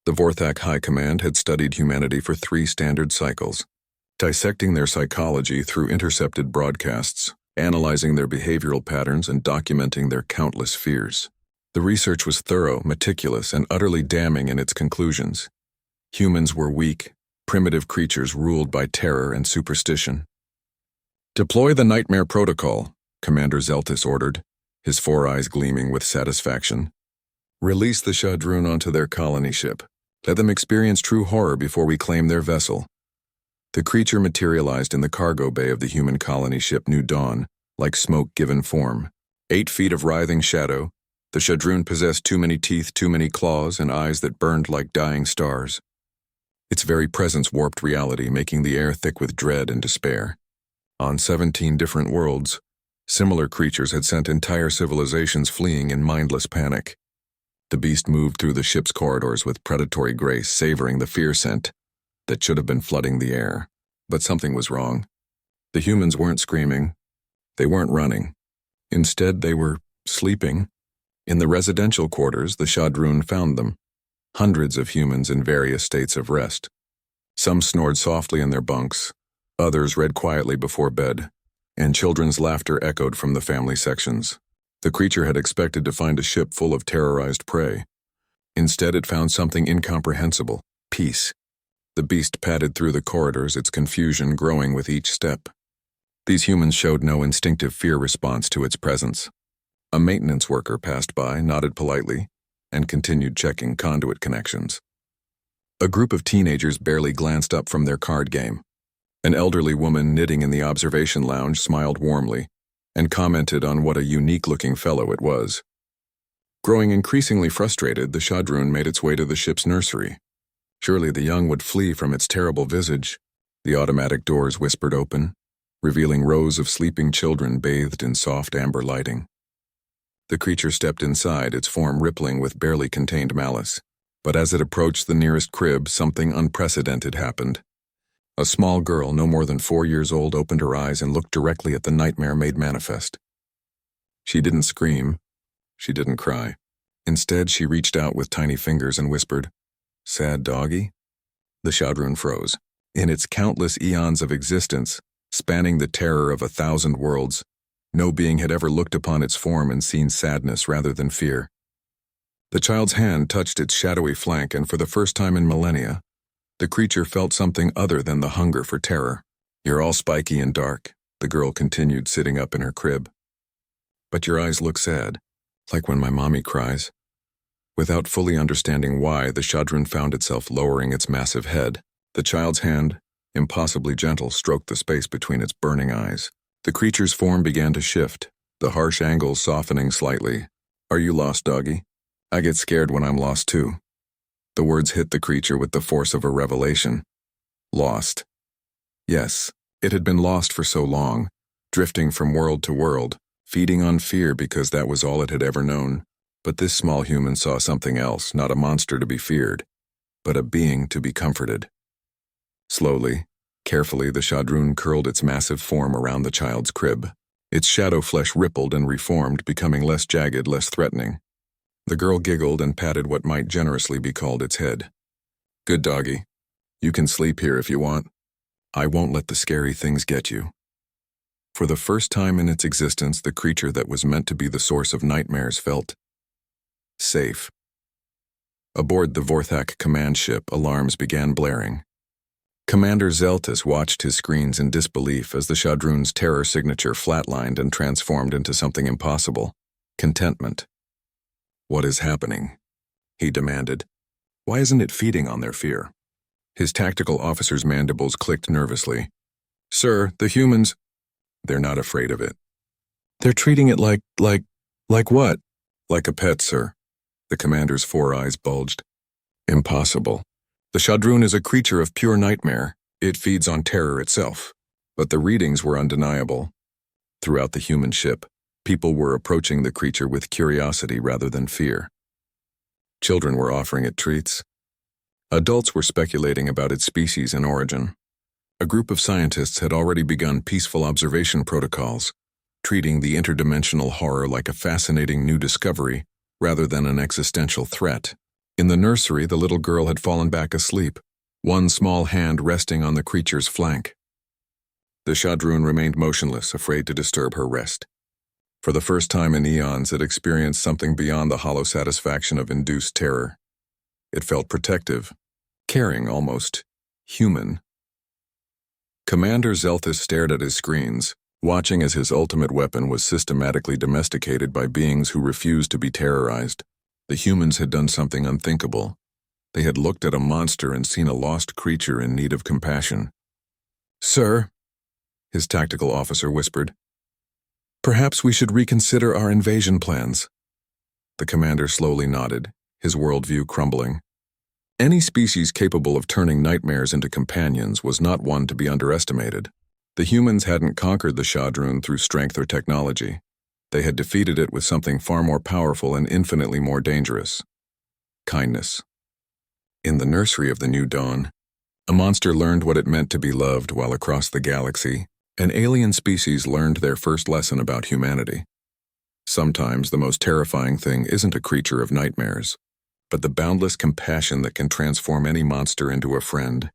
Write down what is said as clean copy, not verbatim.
The Vorthak High Command had studied humanity for 3 standard cycles, dissecting their psychology through intercepted broadcasts, analyzing their behavioral patterns, and documenting their countless fears. The research was thorough, meticulous, and utterly damning in its conclusions. Humans were weak, primitive creatures ruled by terror and superstition. "Deploy the Nightmare Protocol," Commander Zeltis ordered, his 4 eyes gleaming with satisfaction. "Release the Shadroon onto their colony ship. Let them experience true horror before we claim their vessel." The creature materialized in the cargo bay of the human colony ship New Dawn, like smoke given form. 8 feet of writhing shadow, the Shadroon possessed too many teeth, too many claws, and eyes that burned like dying stars. Its very presence warped reality, making the air thick with dread and despair. On 17 different worlds, similar creatures had sent entire civilizations fleeing in mindless panic. The beast moved through the ship's corridors with predatory grace, savoring the fear scent that should have been flooding the air. But something was wrong. The humans weren't screaming. They weren't running. Instead, they were sleeping. In the residential quarters, the Shadroon found them. Hundreds of humans in various states of rest. Some snored softly in their bunks, others read quietly before bed, and children's laughter echoed from the family sections. The creature had expected to find a ship full of terrorized prey. Instead, it found something incomprehensible: peace. The beast padded through the corridors, its confusion growing with each step. These humans showed no instinctive fear response to its presence. A maintenance worker passed by, nodded politely, and continued checking conduit connections. A group of teenagers barely glanced up from their card game. An elderly woman knitting in the observation lounge smiled warmly and commented on what a unique-looking fellow it was. Growing increasingly frustrated, the Shadroon made its way to the ship's nursery. Surely the young would flee from its terrible visage. The automatic doors whispered open, revealing rows of sleeping children bathed in soft amber lighting. The creature stepped inside, its form rippling with barely contained malice. But as it approached the nearest crib, something unprecedented happened. A small girl, no more than 4 years old, opened her eyes and looked directly at the nightmare made manifest. She didn't scream. She didn't cry. Instead, she reached out with tiny fingers and whispered, "Sad doggy?" The Shadroon froze. In its countless eons of existence, spanning the terror of 1,000 worlds, no being had ever looked upon its form and seen sadness rather than fear. The child's hand touched its shadowy flank, and for the first time in millennia, the creature felt something other than the hunger for terror. "You're all spiky and dark," the girl continued, sitting up in her crib. "But your eyes look sad, like when my mommy cries." Without fully understanding why, the Shadroon found itself lowering its massive head. The child's hand, impossibly gentle, stroked the space between its burning eyes. The creature's form began to shift, the harsh angles softening slightly. "Are you lost, doggy? I get scared when I'm lost too." The words hit the creature with the force of a revelation. Lost. Yes, it had been lost for so long, drifting from world to world, feeding on fear because that was all it had ever known. But this small human saw something else, not a monster to be feared, but a being to be comforted. Slowly, carefully, the Shadroon curled its massive form around the child's crib. Its shadow flesh rippled and reformed, becoming less jagged, less threatening. The girl giggled and patted what might generously be called its head. "Good doggy. You can sleep here if you want. I won't let the scary things get you." For the first time in its existence, the creature that was meant to be the source of nightmares felt safe. Aboard the Vorthak command ship, alarms began blaring. Commander Zeltis watched his screens in disbelief as the Shadroon's terror signature flatlined and transformed into something impossible: contentment. "What is happening?" he demanded. "Why isn't it feeding on their fear?" His tactical officer's mandibles clicked nervously. "Sir, the humans—" "They're not afraid of it. They're treating it like what?" "Like a pet, sir." The commander's 4 eyes bulged. "Impossible. The Shadroon is a creature of pure nightmare. It feeds on terror itself." But the readings were undeniable. Throughout the human ship, people were approaching the creature with curiosity rather than fear. Children were offering it treats. Adults were speculating about its species and origin. A group of scientists had already begun peaceful observation protocols, treating the interdimensional horror like a fascinating new discovery rather than an existential threat. In the nursery, the little girl had fallen back asleep, one small hand resting on the creature's flank. The Shadroon remained motionless, afraid to disturb her rest. For the first time in eons, it experienced something beyond the hollow satisfaction of induced terror. It felt protective, caring, almost human. Commander Zelthus stared at his screens, watching as his ultimate weapon was systematically domesticated by beings who refused to be terrorized. The humans had done something unthinkable. They had looked at a monster and seen a lost creature in need of compassion. "Sir," his tactical officer whispered, "perhaps we should reconsider our invasion plans." The commander slowly nodded, his worldview crumbling. Any species capable of turning nightmares into companions was not one to be underestimated. The humans hadn't conquered the Shadroon through strength or technology. They had defeated it with something far more powerful and infinitely more dangerous: kindness. In the nursery of the new dawn, a monster learned what it meant to be loved, while across the galaxy, an alien species learned their first lesson about humanity. Sometimes the most terrifying thing isn't a creature of nightmares, but the boundless compassion that can transform any monster into a friend.